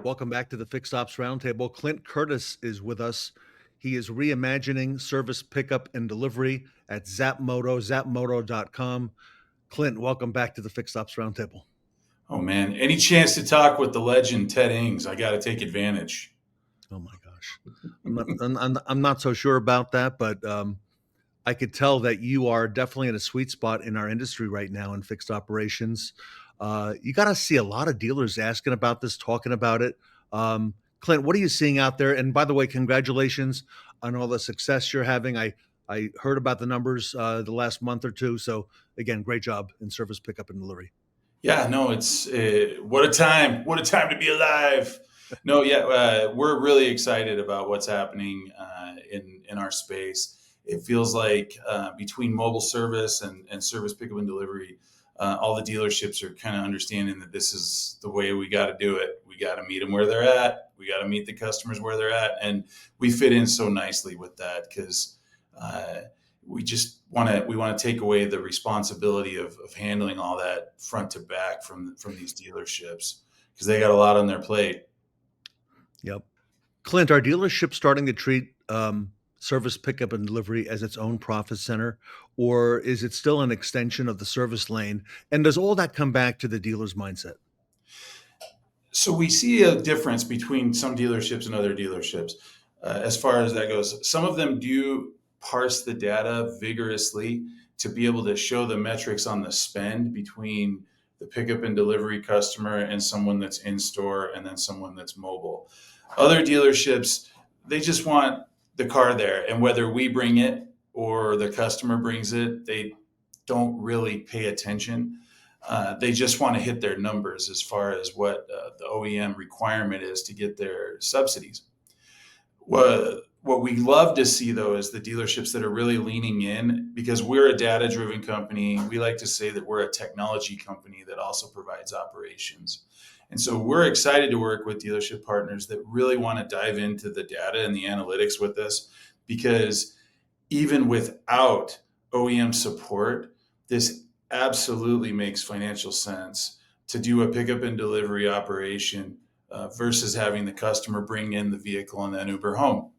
Welcome back to the Fixed Ops Roundtable. Clint Curtis is with us. He is reimagining service pickup and delivery at Zapmoto, zapmoto.com. Clint, welcome back to the Fixed Ops Roundtable. Oh man, any chance to talk with the legend Ted Ings, I got to take advantage. Oh my gosh. I'm not so sure about that, but I could tell that you are definitely in a sweet spot in our industry right now in fixed operations. You got to see a lot of dealers asking about this, talking about it. Clint, what are you seeing out there? And by the way, congratulations on all the success you're having. I heard about the numbers the last month or two. So again, great job in service pickup and delivery. Yeah, no, it's what a time! What a time to be alive! No, yeah, we're really excited about what's happening in our space. It feels like between mobile service and service pickup and delivery, all the dealerships are kind of understanding that this is the way we got to do it. We got to meet them where they're at. We got to meet the customers where they're at, and we fit in so nicely with that because we want to take away the responsibility of handling all that front to back from these dealerships because they got a lot on their plate. Yep. Clint, are dealerships starting to treat service pickup and delivery as its own profit center, or is it still an extension of the service lane? And does all that come back to the dealer's mindset? So we see a difference between some dealerships and other dealerships as far as that goes. Some of them do parse the data vigorously to be able to show the metrics on the spend between the pickup and delivery customer and someone that's in store and then someone that's mobile. Other dealerships, they just want the car there, and whether we bring it or the customer brings it, they don't really pay attention. They just want to hit their numbers as far as what the OEM requirement is to get their subsidies. What we love to see though is the dealerships that are really leaning in because we're a data driven company. We like to say that we're a technology company that also provides operations. And so we're excited to work with dealership partners that really want to dive into the data and the analytics with us because even without OEM support, this absolutely makes financial sense to do a pickup and delivery operation versus having the customer bring in the vehicle and then Uber home.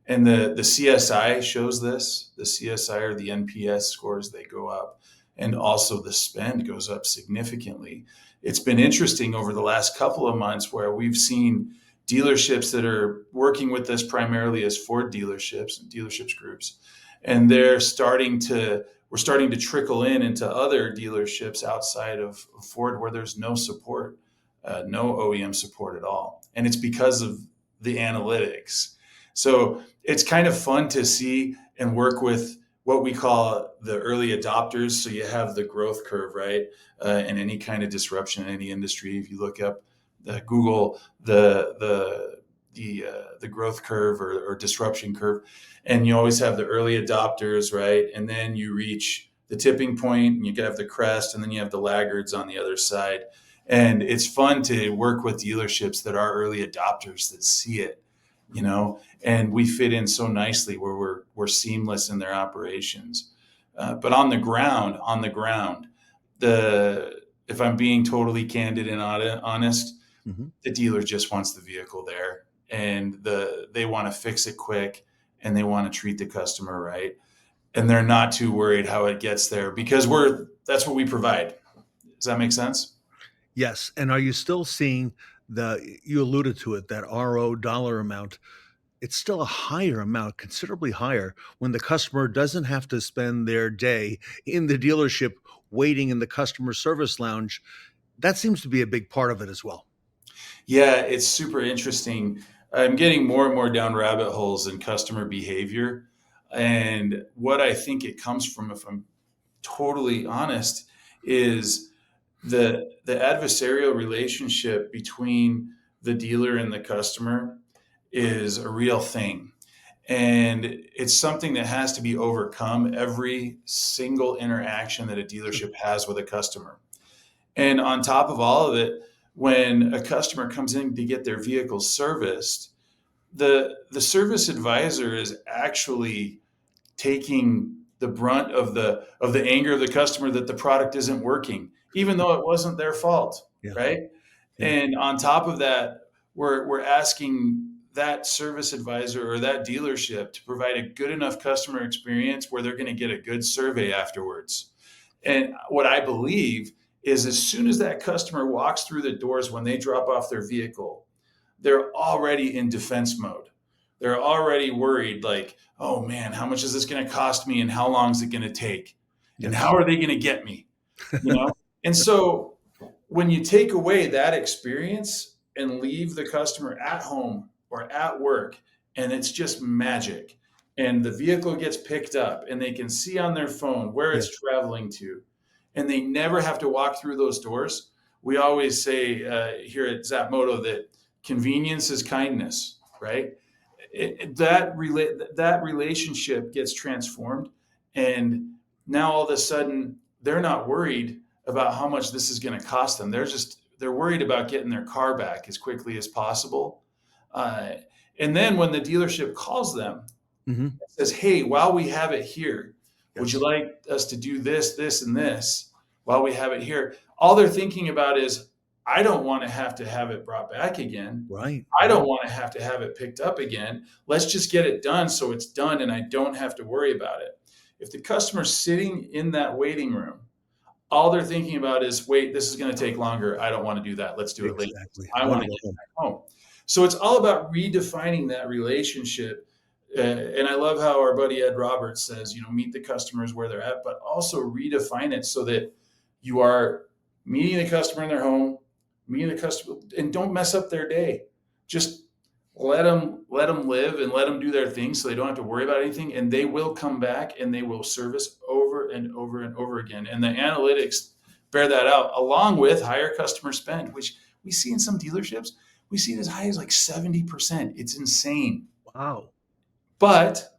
And the CSI shows this. The CSI or the NPS scores, they go up. And also the spend goes up significantly. It's been interesting over the last couple of months where we've seen dealerships that are working with us primarily as Ford dealerships and dealerships groups. And we're starting to trickle into other dealerships outside of Ford where there's no support, no OEM support at all. And it's because of the analytics. So it's kind of fun to see and work with what we call the early adopters. So you have the growth curve, right? In any kind of disruption in any industry, if you look up Google the growth curve or disruption curve, and you always have the early adopters, right? And then you reach the tipping point, and you have the crest, and then you have the laggards on the other side. And it's fun to work with dealerships that are early adopters that see it, and we fit in so nicely where we're seamless in their operations. But on the ground, if I'm being totally candid and honest, the dealer just wants the vehicle there, and they want to fix it quick, and they want to treat the customer right, and they're not too worried how it gets there because that's what we provide. Does that make sense? Yes. And are you still seeing you alluded to it, that RO dollar amount? It's still a higher amount, considerably higher, when the customer doesn't have to spend their day in the dealership waiting in the customer service lounge. That seems to be a big part of it as well. Yeah, it's super interesting. I'm getting more and more down rabbit holes in customer behavior. And what I think it comes from, if I'm totally honest, is the adversarial relationship between the dealer and the customer is a real thing. And it's something that has to be overcome every single interaction that a dealership has with a customer. And on top of all of it, when a customer comes in to get their vehicle serviced, the service advisor is actually taking the brunt of the anger of the customer that the product isn't working, even though it wasn't their fault, Yeah. right? Yeah. And on top of that, we're asking that service advisor or that dealership to provide a good enough customer experience where they're going to get a good survey afterwards. And what I believe is as soon as that customer walks through the doors when they drop off their vehicle, they're already in defense mode. They're already worried, like, oh man, how much is this going to cost me and how long is it going to take? And Yes. how are they going to get me? You know? And so when you take away that experience and leave the customer at home or at work, and it's just magic, and the vehicle gets picked up and they can see on their phone where Yes. it's traveling to, and they never have to walk through those doors. We always say here at Zapmoto that convenience is kindness, right? That relationship gets transformed, and now all of a sudden they're not worried about how much this is going to cost them. They're worried about getting their car back as quickly as possible. Uh, and then when the dealership calls them, Hmm. says, "Hey, while we have it here, would you Yes. like us to do this, this, and this while we have it here?" All they're thinking about is, "I don't want to have it brought back again. Right. I Right. don't want to have it picked up again. Let's just get it done so it's done and I don't have to worry about it." If the customer's sitting in that waiting room, all they're thinking about is, wait, this is going to take longer. I don't want to do that. Let's do it later. Exactly. I I want want to to go get home. back home. So it's all about redefining that relationship. And I love how our buddy Ed Roberts says, meet the customers where they're at, but also redefine it so that you are meeting the customer in their home, meeting the customer, and don't mess up their day. Just let them live and let them do their thing so they don't have to worry about anything, and they will come back and they will service over and over and over again. And the analytics bear that out, along with higher customer spend, which we see in some dealerships. We see it as high as like 70%. It's insane. Wow. But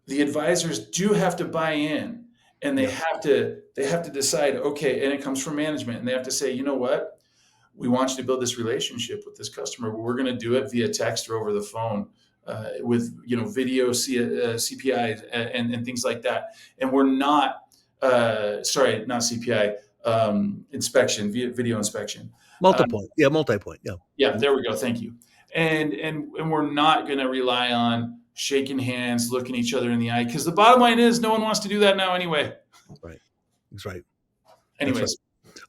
the advisors do have to buy in, and they Yeah. have to decide, okay, and it comes from management, and they have to say, you know what, we want you to build this relationship with this customer. We're going to do it via text or over the phone, with video CPI and things like that. And we're not sorry, not CPI, inspection, via video inspection. Multipoint. Yeah. Multi-point. Yeah. Yeah, Mhm. there we go. Thank you. And we're not going to rely on shaking hands, looking each other in the eye, because the bottom line is no one wants to do that now anyway. Right. That's right. That's right. Anyways,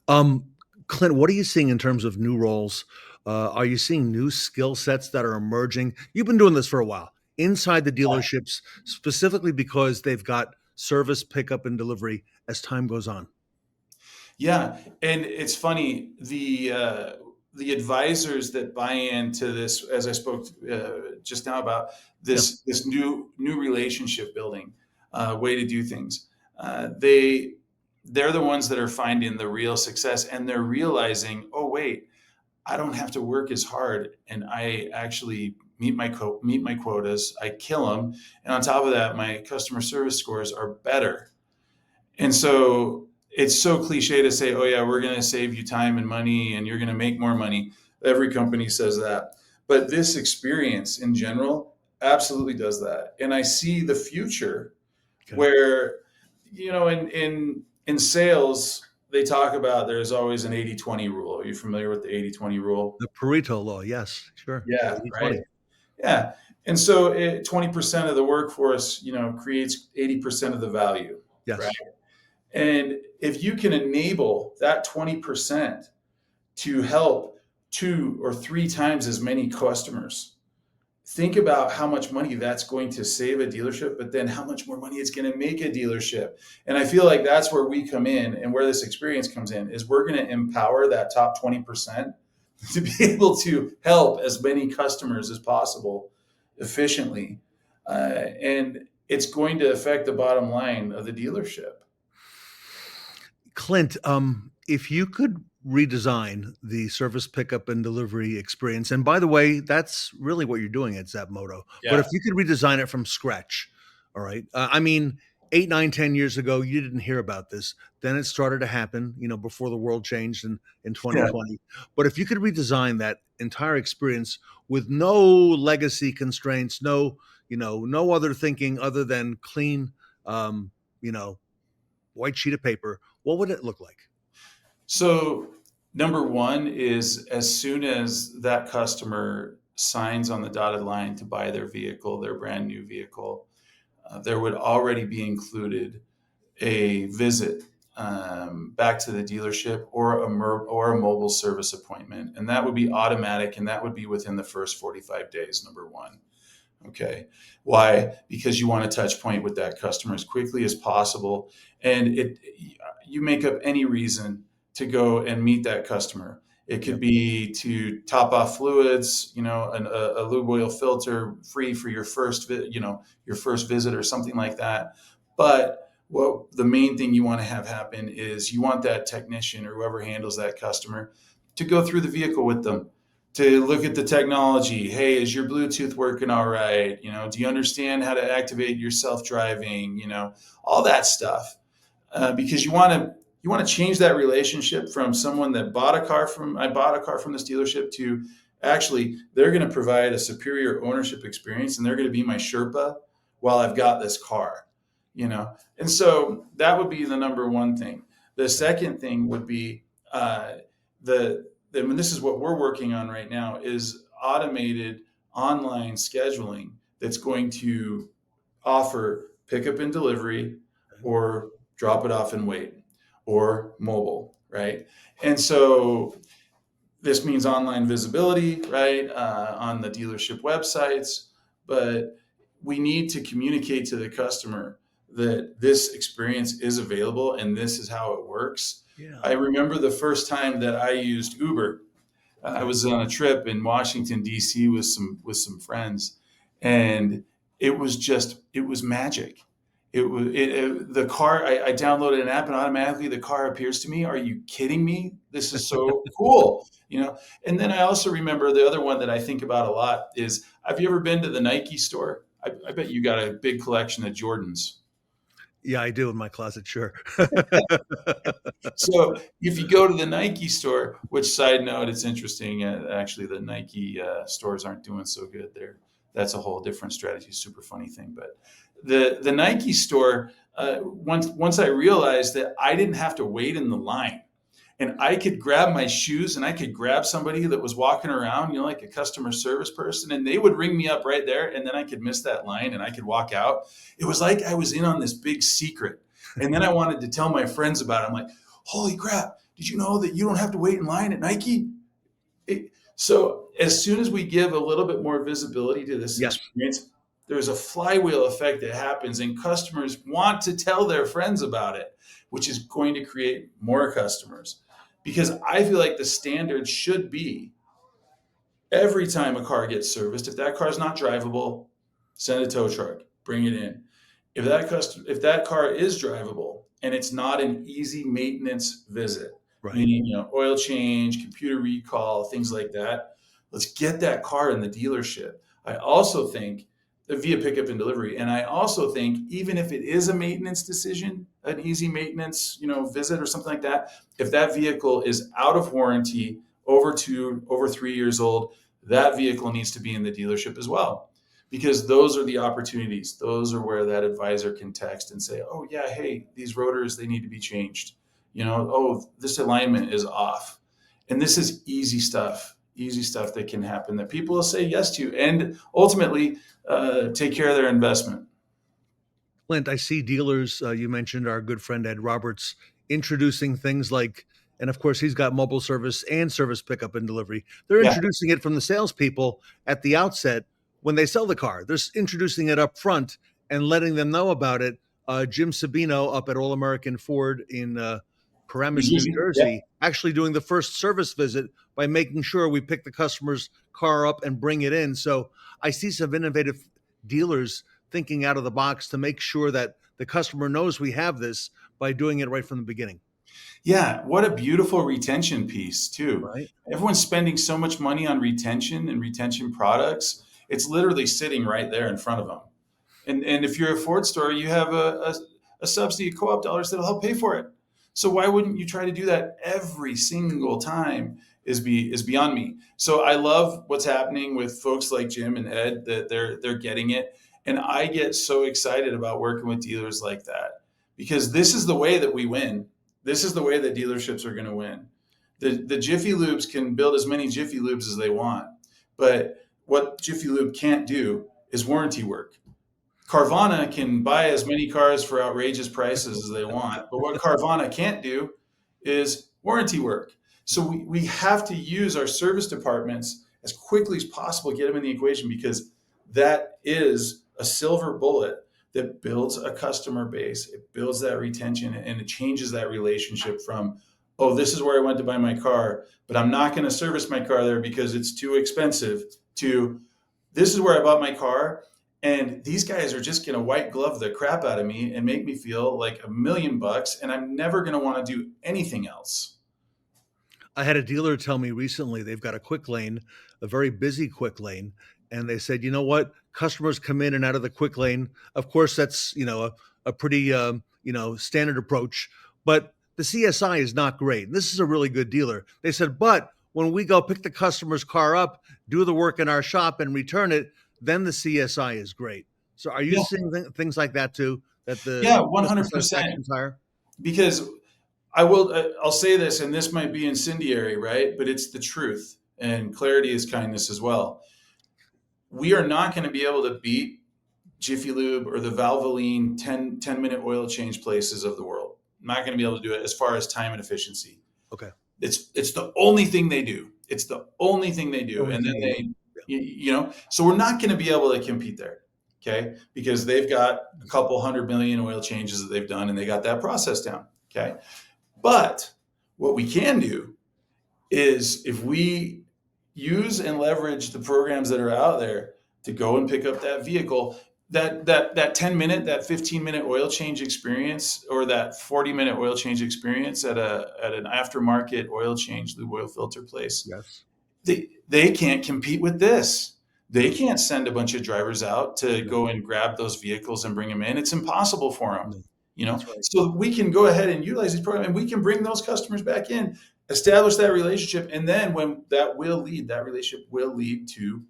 Um, Clint, what are you seeing in terms of new roles? Are you seeing new skill sets that are emerging? You've been doing this for a while inside the dealerships, specifically because they've got service pickup and delivery as time goes on. yeah, and it's funny, the advisors that buy into this, as I spoke just now about Yeah. this new relationship building way to do things. They're the ones that are finding the real success, and they're realizing, oh wait, I don't have to work as hard, and I actually meet my quotas. I kill them, and on top of that, my customer service scores are better. And so it's so cliche to say, oh yeah, we're going to save you time and money, and you're going to make more money. Every company says that, but this experience in general absolutely does that. And I see the future Okay. where, in sales, they talk about there's always an 80-20 rule. Are you familiar with the 80-20 rule? The Pareto law. Yes. Sure. Yeah, 80 right. 20. Yeah. And so 20% of the workforce, creates 80% of the value, right? Yes. And if you can enable that 20% to help two or three times as many customers, think about how much money that's going to save a dealership, but then how much more money it's going to make a dealership. And I feel like that's where we come in, and where this experience comes in is we're going to empower that top 20% to be able to help as many customers as possible efficiently. And it's going to affect the bottom line of the dealership. Clint, if you could redesign the service pickup and delivery experience, and by the way, that's really what you're doing at Zapmoto. But Yeah. if you could redesign it from scratch, all right. I mean, 8, 9, 10 years ago, you didn't hear about this. Then it started to happen, before the world changed in Yeah. 2020. But if you could redesign that entire experience with no legacy constraints, no other thinking other than clean, you know, white sheet of paper, what would it look like? So Number one is as soon as that customer signs on the dotted line to buy their vehicle, their brand new vehicle, there would already be included a visit back to the dealership or or a mobile service appointment, and that would be automatic, and that would be within the first 45 days. Number one. Okay. Why? Because you want to touch point with that customer as quickly as possible. And you make up any reason to go and meet that customer. It could Yep. be to top off fluids, a lube oil filter free for your your first visit or something like that. But what the main thing you want to have happen is you want that technician or whoever handles that customer to go through the vehicle with them, to look at the technology. Hey, is your Bluetooth working all right? Do you understand how to activate your self-driving? All that stuff, because you want to change that relationship from someone that I bought a car from this dealership to actually they're going to provide a superior ownership experience and they're going to be my Sherpa while I've got this car. And so that would be the number one thing. The Okay. second thing would be the and this is what we're working on right now, is automated online scheduling that's going to offer pickup and delivery or drop it off and wait or mobile, right? And so this means online visibility, right, on the dealership websites, but we need to communicate to the customer that this experience is available and this is how it works. Yeah. I remember the first time that I used Uber. I Okay. was on a trip in Washington D.C. with some friends, and it was magic. The car. I downloaded an app and automatically the car appears to me. Are you kidding me? This is so cool. And then I also remember the other one that I think about a lot is, have you ever been to the Nike store? I bet you got a big collection of Jordans. Yeah, I do in my closet. Sure. So if you go to the Nike store, which, side note, it's interesting. Actually, the Nike stores aren't doing so good there. That's a whole different strategy. Super funny thing, but the Nike store. Once I realized that I didn't have to wait in the line, and I could grab my shoes and I could grab somebody that was walking around, like a customer service person, and they would ring me up right there, and then I could miss that line and I could walk out. It was like I was in on this big secret. And then I wanted to tell my friends about it. I'm like, holy crap, did you know that you don't have to wait in line at Nike? So as soon as we give a little bit more visibility to this Yes. experience, there's a flywheel effect that happens, and customers want to tell their friends about it, which is going to create more customers. Because I feel like the standard should be, every time a car gets serviced, if that car is not drivable, send a tow truck, bring it in. If that car is drivable and it's not an easy maintenance visit, Right. meaning oil change, computer recall, things like that, let's get that car in the dealership. I also think via pickup and delivery, and I also think even if it is a maintenance decision, an easy maintenance visit or something like that, if that vehicle is out of warranty, over 3 years old, that vehicle needs to be in the dealership as well, because those are the opportunities. Those are where that advisor can text and say, oh yeah, hey, these rotors, they need to be changed. Oh, this alignment is off. And this is easy stuff that can happen that people will say yes to, and ultimately take care of their investment. Clint, I see dealers, you mentioned our good friend Ed Roberts, introducing things like, and of course, he's got mobile service and service pickup and delivery. They're Yeah. introducing it from the salespeople at the outset when they sell the car. They're introducing it up front and letting them know about it. Jim Sabino up at All American Ford in Paramus, New Yeah. Jersey, actually doing the first service visit by making sure we pick the customer's car up and bring it in. So I see some innovative dealers thinking out of the box to make sure that the customer knows we have this by doing it right from the beginning. Yeah, what a beautiful retention piece, too. Right. Everyone's spending so much money on retention and retention products. It's literally sitting right there in front of them. And if you're a Ford store, you have a subsidy of co-op dollars that'll help pay for it. So why wouldn't you try to do that every single time? Is beyond me. So I love what's happening with folks like Jim and Ed, that they're getting it. And I get so excited about working with dealers like that, because this is the way that we win. This is the way that dealerships are going to win. The Jiffy Lubes can build as many Jiffy Lubes as they want, but what Jiffy Lube can't do is warranty work. Carvana can buy as many cars for outrageous prices as they want, but what Carvana can't do is warranty work. So we have to use our service departments as quickly as possible, get them in the equation, because that is a silver bullet that builds a customer base. It builds that retention, and it changes that relationship from, oh, this is where I went to buy my car, but I'm not going to service my car there because it's too expensive, to this is where I bought my car. And these guys are just going to white glove the crap out of me and make me feel like $1,000,000, and I'm never going to want to do anything else. I had a dealer tell me recently they've got a quick lane, a very busy quick lane, and they said, you know what, customers come in and out of the quick lane. Of course, that's a pretty standard approach, but the CSI is not great. This is a really good dealer. They said, but when we go pick the customer's car up, do the work in our shop, and return it, then the CSI is great. So, are you Yeah, seeing things like that too? That yeah, the customer 100%. satisfaction is higher? Because I'll say this, and this might be incendiary, right? But it's the truth, and clarity is kindness as well. We are not going to be able to beat Jiffy Lube or the Valvoline 10-minute oil change places of the world. I'm not going to be able to do it as far as time and efficiency. Okay. It's the only thing they do. It's the only thing they do. Only And then thing. they, so we're not going to be able to compete there. Okay. Because they've got a couple 100 million oil changes that they've done, and they got that process down. Okay. But what we can do is, if we use and leverage the programs that are out there to go and pick up that vehicle, that 10-minute, that 15-minute oil change experience, or that 40-minute oil change experience at an aftermarket oil change lube oil filter place, Yes. they can't compete with this. They can't send a bunch of drivers out to No. go and grab those vehicles and bring them in. It's impossible for them. No. That's right. So we can go ahead and utilize these programs, and we can bring those customers back in, establish that relationship, and then that relationship will lead to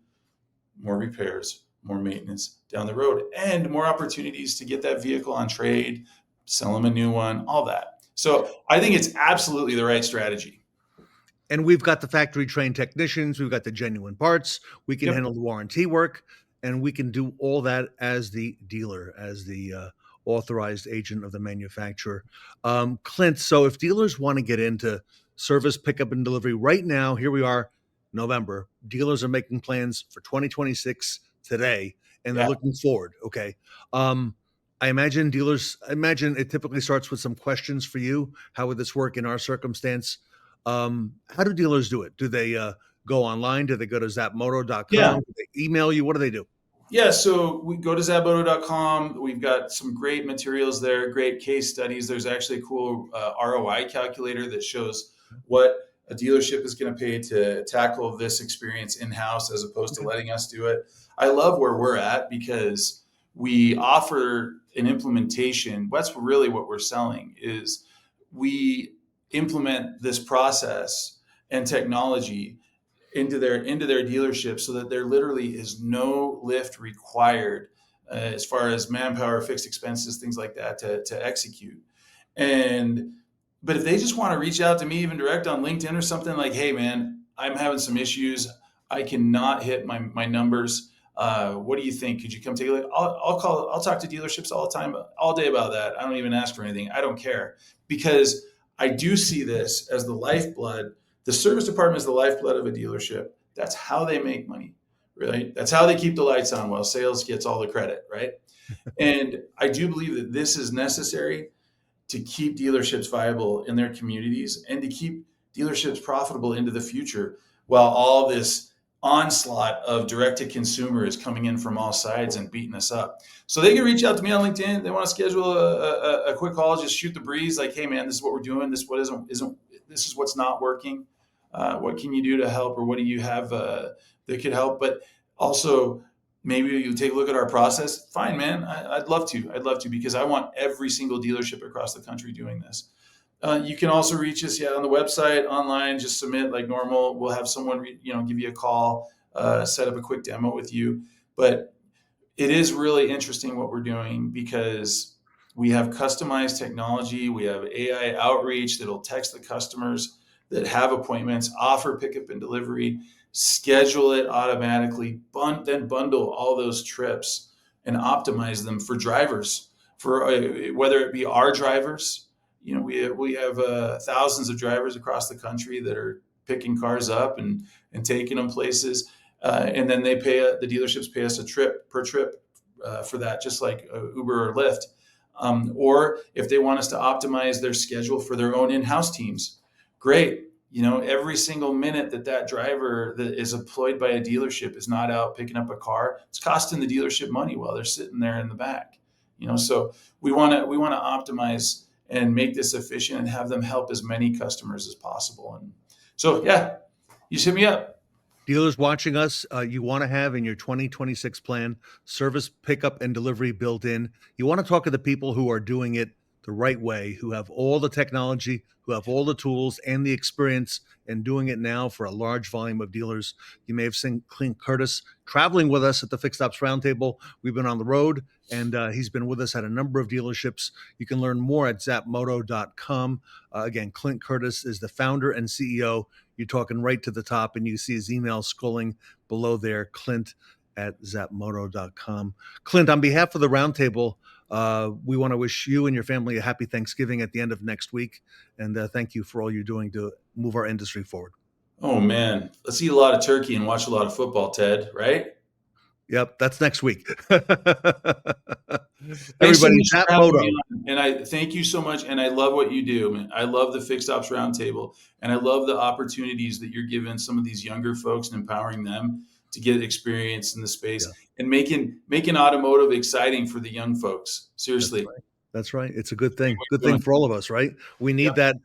more repairs, more maintenance down the road, and more opportunities to get that vehicle on trade, sell them a new one, all that. So I think it's absolutely the right strategy. And we've got the factory trained technicians, we've got the genuine parts, we can Yep. handle the warranty work, and we can do all that as the dealer, as the authorized agent of the manufacturer. Clint, so if dealers want to get into service pickup and delivery right now, here we are, November, dealers are making plans for 2026 today, and they're Yeah. looking forward. Okay. I imagine it typically starts with some questions for you. How would this work in our circumstance? How do dealers do it? Do they go online? Do they go to Yeah. zapmoto.com? Do they email you? What do they do? Yeah, so we go to zapmoto.com. We've got some great materials there, great case studies. There's actually a cool ROI calculator that shows what a dealership is going to pay to tackle this experience in-house, as opposed to Okay. letting us do it. I love where we're at, because we offer an implementation. That's really what we're selling, is we implement this process and technology into their dealership, so that there literally is no lift required, as far as manpower, fixed expenses, things like that, to execute. And but if they just want to reach out to me, even direct on LinkedIn or something, like, hey man, I'm having some issues, I cannot hit my numbers, what do you think, could you come take a look? I'll talk to dealerships all the time, all day, about that. I don't even ask for anything. I don't care, because I do see this as the lifeblood. The service department is the lifeblood of a dealership. That's how they make money, right? That's how they keep the lights on, while sales gets all the credit, right? And I do believe that this is necessary to keep dealerships viable in their communities, and to keep dealerships profitable into the future, while all this onslaught of direct to consumer is coming in from all sides and beating us up. So they can reach out to me on LinkedIn. They want to schedule a quick call, just shoot the breeze, like, hey man, this is what we're doing. This is what's not working. What can you do to help, or what do you have that could help? But also, maybe you take a look at our process. Fine, man. I'd love to, because I want every single dealership across the country doing this. You can also reach us, on the website, online. Just submit like normal. We'll have someone, give you a call, set up a quick demo with you. But it is really interesting what we're doing, because we have customized technology. We have AI outreach that'll text the customers that have appointments, offer pickup and delivery, schedule it automatically, then bundle all those trips and optimize them for drivers, for whether it be our drivers. We have thousands of drivers across the country that are picking cars up and taking them places, and then the dealerships pay us a trip per trip for that, just like Uber or Lyft. Or if they want us to optimize their schedule for their own in-house teams, great. Every single minute that driver that is employed by a dealership is not out picking up a car, it's costing the dealership money while they're sitting there in the back. So we want to optimize and make this efficient and have them help as many customers as possible. And so, yeah, you just hit me up. Dealers watching us, you want to have in your 2026 plan service pickup and delivery built in. You want to talk to the people who are doing it the right way, who have all the technology, who have all the tools and the experience in doing it now for a large volume of dealers. You may have seen Clint Curtis traveling with us at the Fixed Ops Roundtable. We've been on the road, and he's been with us at a number of dealerships. You can learn more at zapmoto.com. Again, Clint Curtis is the founder and CEO. You're talking right to the top, and you see his email scrolling below there, clint@zapmoto.com. Clint, on behalf of the Roundtable, we want to wish you and your family a happy Thanksgiving at the end of next week. And thank you for all you're doing to move our industry forward. Oh, man. Let's eat a lot of turkey and watch a lot of football, Ted, right? Yep, that's next week. Thanks so Everybody, much for having me Zapmoto. on. And I thank you so much. And I love what you do, man. I love the Fixed Ops Roundtable. And I love the opportunities that you're giving some of these younger folks and empowering them to get experience in the space, Yeah, and making automotive exciting for the young folks. that's Seriously. right. That's right. It's a good thing. What Good you're thing doing. for all of us, right? We Yeah. need that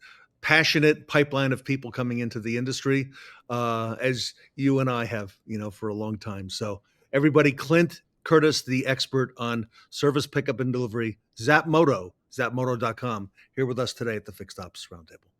passionate pipeline of people coming into the industry, as you and I have, for a long time. So everybody, Clint Curtis, the expert on service pickup and delivery, Zapmoto, zapmoto.com, here with us today at the Fixed Ops Roundtable.